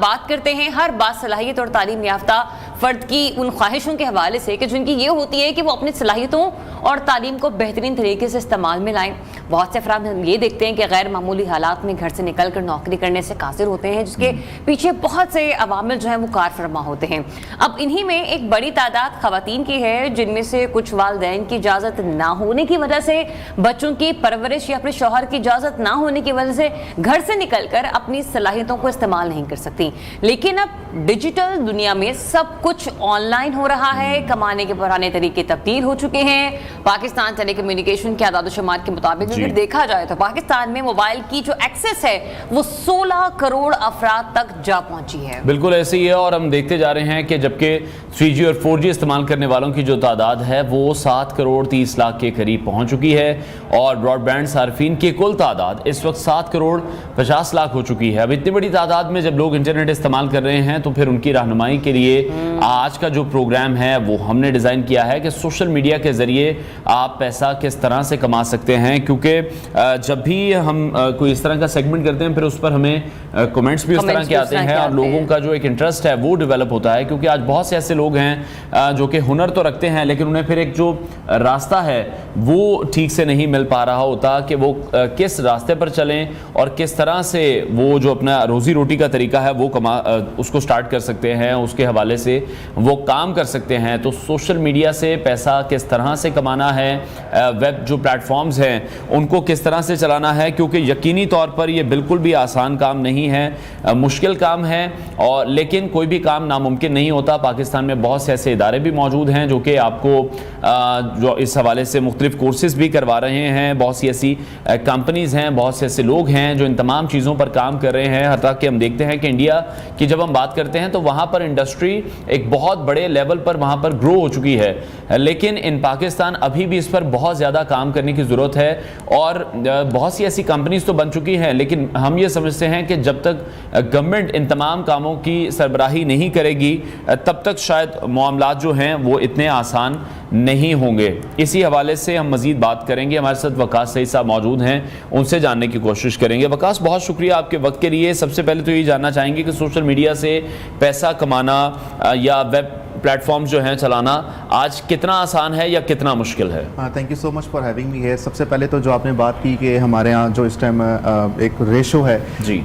بات کرتے ہیں ہر باصلاحیت اور تعلیم یافتہ فرد کی ان خواہشوں کے حوالے سے کہ جن کی یہ ہوتی ہے کہ وہ اپنی صلاحیتوں اور تعلیم کو بہترین طریقے سے استعمال میں لائیں. بہت سے افراد ہم یہ دیکھتے ہیں کہ غیر معمولی حالات میں گھر سے نکل کر نوکری کرنے سے قاصر ہوتے ہیں، جس کے پیچھے بہت سے عوامل جو ہیں وہ کار فرما ہوتے ہیں. اب انہی میں ایک بڑی تعداد خواتین کی ہے جن میں سے کچھ والدین کی اجازت نہ ہونے کی وجہ سے، بچوں کی پرورش یا اپنے شوہر کی اجازت نہ ہونے کی وجہ سے گھر سے نکل کر اپنی صلاحیتوں کو استعمال نہیں کر سکتی. لیکن اب ڈیجیٹل دنیا میں سب کچھ آن لائن ہو رہا ہے، کمانے کے پرانے طریقے تبدیل ہو چکے ہیں. پاکستان ٹیلی کمیونیکیشن کے اعداد و شمار کے مطابق اگر دیکھا جائے تو پاکستان میں موبائل کی جو ایکسس ہے وہ 16 کروڑ افراد تک جا پہنچی ہے. بالکل ایسے ہی ہے، اور ہم دیکھتے جا رہے ہیں کہ جبکہ 3G اور 4G استعمال کرنے والوں کی جو تعداد ہے وہ 7 کروڑ 30 لاکھ کے قریب پہنچ چکی ہے، اور براڈ بینڈ صارفین کی کل تعداد اس وقت 7 کروڑ 50 لاکھ ہو چکی ہے. اب اتنی بڑی تعداد میں جب لوگ انٹرنیٹ استعمال کر رہے ہیں تو پھر ان کی رہنمائی کے لیے آج کا جو پروگرام ہے وہ ہم نے ڈیزائن کیا ہے کہ سوشل میڈیا کے ذریعے آپ پیسہ کس طرح سے کما سکتے ہیں. کیونکہ جب بھی ہم کوئی اس طرح کا سیگمنٹ کرتے ہیں پھر اس پر ہمیں کمنٹس بھی اس طرح کے آتے ہیں، اور لوگوں کا جو ایک انٹرسٹ ہے وہ ڈیولپ ہوتا ہے. کیونکہ آج بہت سے ایسے لوگ ہیں جو کہ ہنر تو رکھتے ہیں لیکن انہیں پھر ایک جو راستہ ہے وہ ٹھیک سے نہیں مل پا رہا ہوتا کہ وہ کس راستے پر چلیں اور کس طرح سے وہ جو اپنا روزی روٹی کا طریقہ ہے وہ اس کو سٹارٹ کر سکتے ہیں، اس کے حوالے سے وہ کام کر سکتے ہیں. تو سوشل میڈیا سے پیسہ کس طرح سے کمانا ہے، ویب جو پلیٹ فارمز ہیں ان کو کس طرح سے چلانا ہے، کیونکہ یقینی طور پر یہ بالکل بھی آسان کام نہیں ہے، مشکل کام ہے، اور لیکن کوئی بھی کام ناممکن نہیں ہوتا. پاکستان میں بہت سے ایسے ادارے بھی موجود ہیں جو کہ آپ کو جو اس حوالے سے مختلف کورسز بھی کروا رہے ہیں. بہت سی ایسی کمپنیز ہیں، بہت سے ایسے لوگ ہیں جو ان تمام چیزوں پر کام کر رہے ہیں. حتیٰ کہ ہم دیکھتے ہیں کہ انڈیا کی جب ہم بات کرتے ہیں تو وہاں پر انڈسٹری ایک بہت بڑے لیول پر وہاں پر گرو ہو چکی ہے، لیکن ان پاکستان ابھی بھی اس پر بہت زیادہ کام کرنے کی ضرورت ہے. اور بہت سی ایسی کمپنیز تو بن چکی ہیں لیکن ہم یہ سمجھتے ہیں کہ جب تک گورنمنٹ ان تمام کاموں کی سربراہی نہیں کرے گی تب تک شاید معاملات جو ہیں وہ اتنے آسان نہیں ہوں گے. اسی حوالے سے ہم مزید بات کریں گے. ہمارے ساتھ وقاص سعید صاحب موجود ہیں، ان سے جاننے کی کوشش کریں گے. وقاص، بہت شکریہ آپ کے وقت کے لیے. سب سے پہلے تو یہ جاننا چاہیں گے کہ سوشل میڈیا سے پیسہ کمانا یا ویب پلیٹ فارم جو ہیں چلانا آج کتنا آسان ہے یا کتنا مشکل ہے؟ Thank you so much for having me here. سب سے پہلے تو جو آپ نے بات کی کہ ہمارے ہاں جو اس ٹائم ایک ریشو ہے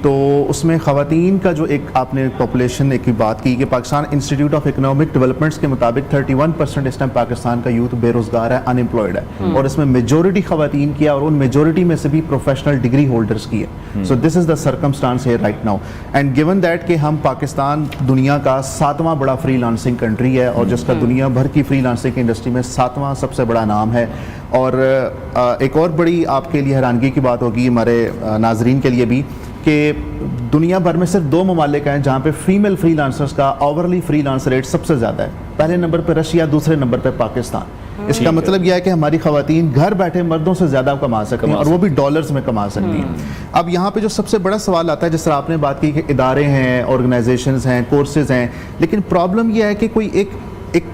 تو اس میں خواتین کا جو ایک آپ نے پاپولیشن ایک بات کی کہ Pakistan institute of economic developments کے مطابق 31% اس ٹائم پاکستان کا یوتھ بے روزگار ہے، ان امپلائڈ ہے، اور اس میں میجورٹی خواتین کی ہے، اور ان میجورٹی میں سے بھی پروفیشنل ڈگری ہولڈرس کی ہے. So this is the circumstance here right now, and given that کہ ہم پاکستان دنیا کا 7واں بڑا فری لانسنگ کنٹری ہے، اور جس کا دنیا بھر کی فری لانسنگ انڈسٹری میں 7واں سب سے بڑا نام ہے. اور ایک اور بڑی آپ کے لیے حیرانگی کی بات ہوگی، ہمارے ناظرین کے لیے بھی، کہ دنیا بھر میں صرف 2 ممالک ہیں جہاں پہ فیمیل فری لانسرز کا آورلی فری لانس ریٹ سب سے زیادہ ہے. پہلے نمبر پہ رشیا، دوسرے نمبر پہ پاکستان. اس کا مطلب یہ ہے کہ ہماری خواتین گھر بیٹھے مردوں سے زیادہ کما سکتی ہیں، اور وہ بھی ڈالرز میں کما سکتی ہیں. اب یہاں پہ جو سب سے بڑا سوال آتا ہے، جس طرح آپ نے بات کی کہ ادارے ہیں، آرگنائزیشنز ہیں، کورسز ہیں، لیکن پرابلم یہ ہے کہ کوئی ایک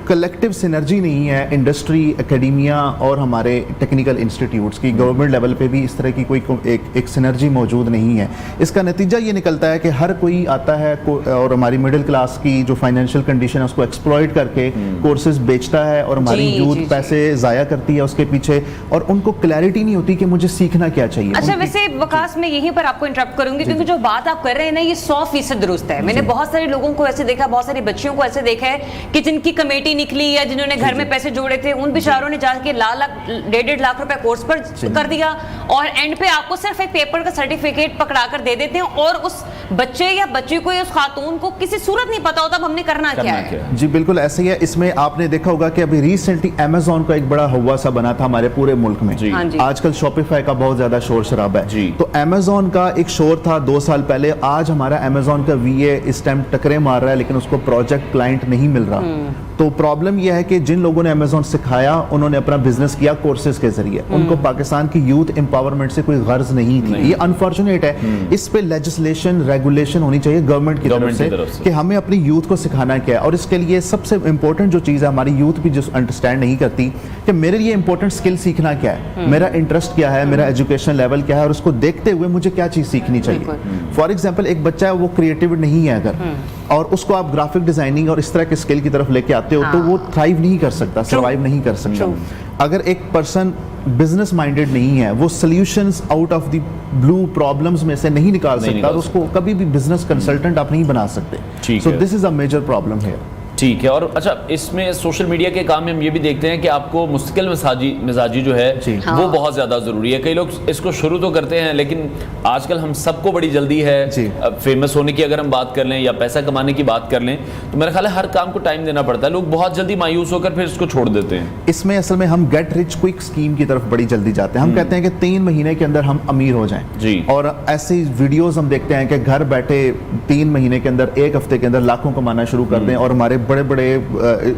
کلیکٹیو سینرجی نہیں ہے انڈسٹری، اکیڈیمیا اور ہمارے ٹیکنیکل انسٹیٹیوٹس کی. گورنمنٹ لیول پہ بھی اس طرح کی کوئی ایک سینرجی موجود نہیں ہے. اس کا نتیجہ یہ نکلتا ہے کہ ہر کوئی آتا ہے اور ہماری مڈل کلاس کی جو فائنینشیل کنڈیشن ہے اس کو ایکسپلائٹ کر کے کورسز بیچتا ہے، اور ہماری یوتھ پیسے ضائع کرتی ہے اس کے پیچھے، اور ان کو کلیئرٹی نہیں ہوتی کہ مجھے سیکھنا کیا چاہیے. اچھا، ویسے وقاص میں یہیں پر آپ کو انٹرپٹ کروں گی کیونکہ جو بات آپ کر رہے ہیں نا یہ 100% درست ہے. میں نے بہت سارے لوگوں کو ایسے دیکھا، بہت ساری بچیوں کو ایسے دیکھا ہے کہ جن کی کمیٹی نکلی یا جنہوں نے گھر میں پیسے جوڑے تھے، ان بیچاروں نے جا کے لاکھ 1.5 لاکھ روپے کورس پر کر دیا، اور اینڈ پہ آپ کو صرف ایک پیپر کا سرٹیفکیٹ پکڑا کر دے دیتے ہیں، اور اس بچے یا بچی کو یا اس خاتون کو کسی صورت نہیں پتا ہوتا اب ہم نے کرنا کیا ہے. جی بالکل ایسے ہی ہے. اس میں آپ نے دیکھا ہوگا کہ ابھی ریسنٹلی امیزون کا ایک بڑا ہوا سا بنا تھا ہمارے پورے ملک میں. آج کل شاپیفائی کا بہت زیادہ شور شرابہ ہے. تو امیزون کا ایک شور تھا 2 سال پہلے. آج ہمارا امیزون کا VA اس ٹائم ٹکرے مار رہا ہے لیکن اس کو پروجیکٹ کلائنٹ نہیں مل رہا. تو تو پرابلم یہ ہے کہ جن لوگوں نے امیزون سکھایا انہوں نے اپنا بزنس کیا کورسز کے ذریعے, ان کو پاکستان کی یوتھ امپاورمنٹ سے کوئی غرض نہیں تھی. یہ انفارچونیٹ ہے, اس پہ لیجسلیشن ریگولیشن ہونی چاہیے گورنمنٹ کی طرف سے کہ ہمیں اپنی یوتھ کو سکھانا کیا ہے. اور اس کے لیے سب سے امپورٹنٹ جو چیز ہے, ہماری یوتھ بھی جو انڈرسٹینڈ نہیں کرتی کہ میرے لیے امپورٹنٹ اسکل سیکھنا کیا ہے, میرا انٹرسٹ کیا ہے, میرا ایجوکیشن لیول کیا ہے, اور اس کو دیکھتے ہوئے مجھے کیا چیز سیکھنی چاہیے. فار ایگزامپل ایک بچہ ہے وہ کریٹیو نہیں ہے اگر, اور اس کو آپ گرافک ڈیزائننگ اور اس طرح کے اسکل کی طرف لے کے آتے ہو تو وہ تھرائیو نہیں کر سکتا, سروائیو نہیں کر سکتا. اگر ایک پرسن بزنس مائنڈیڈ نہیں ہے, وہ solutions out of the blue problems میں سے نہیں نکال سکتا, اور اس کو کبھی بھی بزنس کنسلٹنٹ آپ نہیں بنا سکتے. سو this is a major problem here. ٹھیک ہے. اور اچھا, اس میں سوشل میڈیا کے کام میں ہم یہ بھی دیکھتے ہیں کہ آپ کو مستقل مزاجی جو ہے وہ بہت زیادہ ضروری ہے. کئی لوگ اس کو شروع تو کرتے ہیں لیکن آج کل ہم سب کو بڑی جلدی ہے فیمس ہونے کی. اگر ہم بات کر لیں یا پیسہ کمانے کی بات کر لیں تو میرا خیال ہے ہر کام کو ٹائم دینا پڑتا ہے. لوگ بہت جلدی مایوس ہو کر پھر اس کو چھوڑ دیتے ہیں. اس میں اصل میں ہم گیٹ رچ کوئک اسکیم کی طرف بڑی جلدی جاتے ہیں. ہم کہتے ہیں کہ 3 مہینے کے اندر ہم امیر ہو جائیں, اور ایسی ویڈیوز ہم دیکھتے ہیں کہ گھر بیٹھے 3 مہینے کے اندر, 1 ہفتے کے اندر لاکھوں کمانا شروع کر دیں, اور ہمارے بڑے بڑے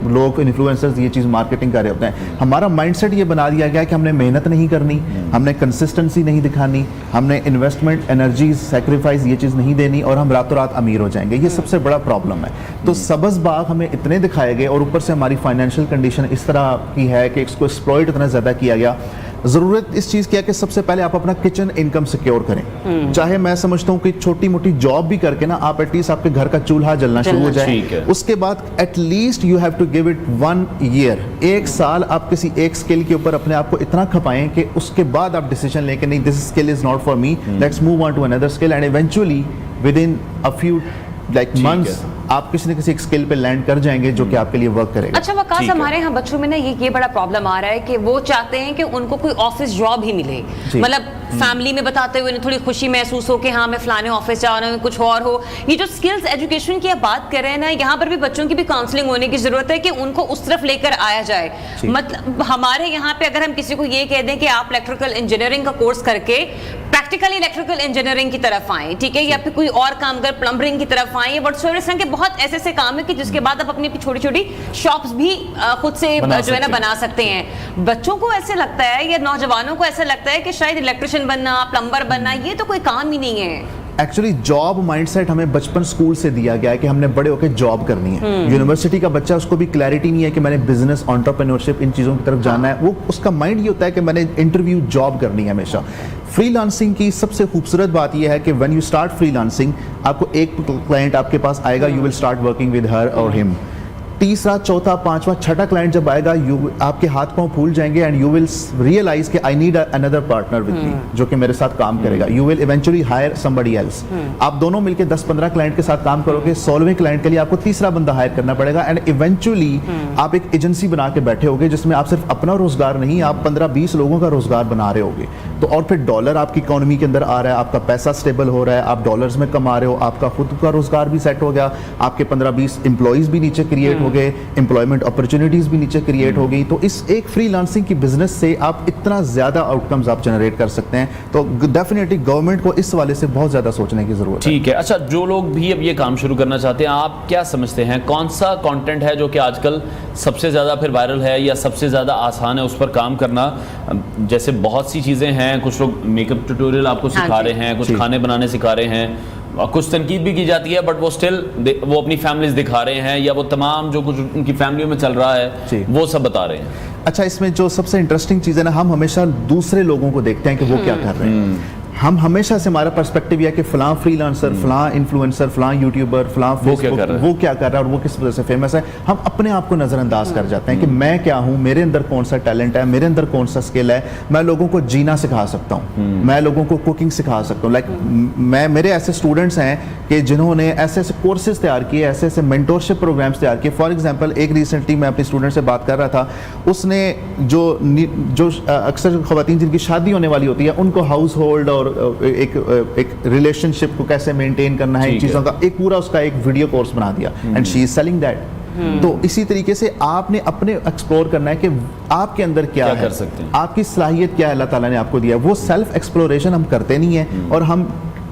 لوگ انفلوئنسرز یہ چیز مارکیٹنگ کر رہے ہوتے ہیں. ہمارا مائنڈ سیٹ یہ بنا دیا گیا کہ ہم نے محنت نہیں کرنی, ہم نے کنسسٹنسی نہیں دکھانی, ہم نے انویسٹمنٹ انرجیز سیکریفائس یہ چیز نہیں دینی, اور ہم راتوں رات امیر ہو جائیں گے. یہ سب سے بڑا پرابلم ہے. تو سبز باغ ہمیں اتنے دکھائے گئے, اور اوپر سے ہماری فائنینشیل کنڈیشن اس طرح کی ہے کہ اس کو ایکسپلوئٹ اتنا زیادہ کیا گیا. ضرورت اس چیز کی ہے کہ سب سے پہلے آپ اپنا کچن انکم سیکیور کریں. چاہے میں سمجھتا ہوں کہ چھوٹی موٹی جاب بھی کر کے نا آپ ایٹ لیسٹ آپ کے گھر کا چولہا جلنا شروع ہو جائے. اس کے بعد at least you have to give it 1 year, 1 سال آپ کسی ایک اسکل کے اوپر اپنے آپ کو اتنا کھپائیں کہ اس کے بعد آپ ڈیسیژن لیں کہ نہیں, this skill is not for me, let's move on to another skill, and eventually within a few months آپ کسی نہ کسی ایک اسکل پہ لینڈ کر جائیں گے جو کہ آپ کے لیے ورک کرے گا. اچھا وقاص, ہمارے یہاں بچوں میں نا یہ بڑا پرابلم آ رہا ہے کہ وہ چاہتے ہیں کہ ان کو کوئی آفس جاب ہی ملے. مطلب فیملی میں بتاتے ہوئے تھوڑی خوشی محسوس ہو کہ ہاں میں فلانے آفس جا رہا ہوں, کچھ اور ہو. یہ جو اسکلز ایجوکیشن کی بات کر رہے ہیں نا, یہاں پر بھی بچوں کی بھی کاؤنسلنگ ہونے کی ضرورت ہے کہ ان کو اس طرف لے کر آیا جائے. مطلب ہمارے یہاں پہ اگر ہم کسی کو یہ کہہ دیں کہ آپ الیکٹریکل انجینئرنگ کا کورس کر کے پریکٹیکلی الیکٹریکل انجینئرنگ کی طرف آئیں, ٹھیک ہے, یا پھر کوئی اور کام کر پلمبرنگ کی طرف آئیں, واٹس ایور, اس طرح کے بہت ایسے کام ہے کہ جس کے بعد آپ اپنی چھوٹی چھوٹی شاپس بھی خود سے جو ہے نا بنا سکتے ہیں. بچوں کو ایسے لگتا ہے یا نوجوانوں کو ایسا لگتا ہے کہ شاید الیکٹریشین بننا, پلمبر بننا, یہ تو کوئی کام ہی نہیں ہے. ایکچولی جاب مائنڈ سیٹ ہمیں بچپن اسکول سے دیا گیا ہے کہ ہم نے بڑے ہو کے جاب کرنی ہے. یونیورسٹی کا بچہ, اس کو بھی کلیئرٹی نہیں ہے کہ میں نے بزنس, انٹرپرینورشپ, ان چیزوں کی طرف جانا ہے. وہ اس کا مائنڈ یہ ہوتا ہے کہ میں نے انٹرویو جاب کرنی ہے ہمیشہ. فری لانسنگ کی سب سے خوبصورت بات یہ ہے کہ when you start freelancing, آپ کو ایک کلائنٹ آپ کے پاس آئے گا, you will start working with her اور ہم. تیسرا, چوتھا, پانچواں, چھٹا کلائنٹ جب آئے گا, آپ کے ہاتھ پاؤں پھول جائیں گے, اینڈ یو ول ریئلائز کہ I need another partner with me جو کہ میرے ساتھ کام کرے گا. You will eventually hire somebody else. آپ دونوں مل کے 10-15 کلائنٹ کے ساتھ کام کرو گے, 16ویں کلائنٹ کے لیے آپ کو تیسرا بندہ ہائر کرنا پڑے گا, اینڈ ایونچولی آپ ایک ایجنسی بنا کے بیٹھے ہوگے جس میں آپ صرف اپنا روزگار نہیں, آپ 15-20 لوگوں کا روزگار بنا رہے ہوگے. تو اور پھر ڈالر آپ کی اکانومی کے اندر آ رہا ہے, آپ کا پیسہ اسٹیبل ہو رہا ہے, آپ ڈالرز میں کما رہے ہو, آپ کا خود کا روزگار بھی سیٹ ہو گیا, آپ کے 15-20 امپلائیز بھی نیچے کریٹ ہو گئے, امپلائمنٹ اپرچونیٹیز بھی نیچے کریٹ ہو گئی. تو اس ایک فری لانسنگ کی بزنس سے آپ اتنا زیادہ آؤٹ کمز آپ جنریٹ کر سکتے ہیں. تو ڈیفینیٹلی گورنمنٹ کو اس والے سے بہت زیادہ سوچنے کی ضرورت ہے. ٹھیک ہے. اچھا, جو لوگ بھی اب یہ کام شروع کرنا چاہتے ہیں, آپ کیا سمجھتے ہیں کون سا کانٹینٹ ہے جو کہ آج کل سب سے زیادہ پھر وائرل ہے یا سب سے زیادہ آسان ہے اس پر کام کرنا؟ جیسے بہت سی چیزیں ہیں, کچھ لوگ میک اپ ٹیوٹوریل آپ کو سکھا رہے ہیں, کچھ کھانے بنانے سکھا رہے ہیں, کچھ تنقید بھی کی جاتی ہے, بٹ وہ اسٹل وہ اپنی فیملیز دکھا رہے ہیں, یا وہ تمام جو کچھ ان کی فیملیوں میں چل رہا ہے وہ سب بتا رہے ہیں. اچھا, اس میں جو سب سے انٹرسٹنگ چیز ہے نا, ہم ہمیشہ دوسرے لوگوں کو دیکھتے ہیں کہ وہ کیا کر رہے ہیں. ہم ہمیشہ سے ہمارا پرسپیکٹیو یہ ہے کہ فلاں فری لانسر, فلاں انفلوئنسر, فلاں یوٹیوبر, فلاں فیس بک, وہ کیا کر رہا ہے اور وہ کس وجہ سے فیمس ہے. ہم اپنے آپ کو نظر انداز کر جاتے ہیں کہ میں کیا ہوں, میرے اندر کون سا ٹیلنٹ ہے, میرے اندر کون سا اسکل ہے, میں لوگوں کو جینا سکھا سکتا ہوں, میں لوگوں کو کوکنگ سکھا سکتا ہوں. لائک میرے ایسے اسٹوڈنٹس ہیں کہ جنہوں نے ایسے ایسے کورسز تیار کیے, ایسے ایسے مینٹورشپ پروگرامس تیار کیے. فار ایگزامپل, ایک ریسنٹلی میں اپنے اسٹوڈنٹ سے بات کر رہا تھا, اس نے جو اکثر خواتین جن کی شادی ہونے والی ہوتی ہے ان کو ہاؤس ہولڈ اور ایک ریلیشن شپ کو کیسے مینٹین کرنا ہے, ان چیزوں کا ایک پورا اس کا ایک ویڈیو کورس بنا دیا, and she is selling that. تو اسی طریقے سے آپ نے اپنے ایکسپلور کرنا ہے کہ آپ کے اندر کیا ہے, آپ کی صلاحیت کیا ہے, اللہ تعالیٰ نے آپ کو دیا. وہ سیلف ایکسپلوریشن ہم کرتے نہیں ہیں, اور ہم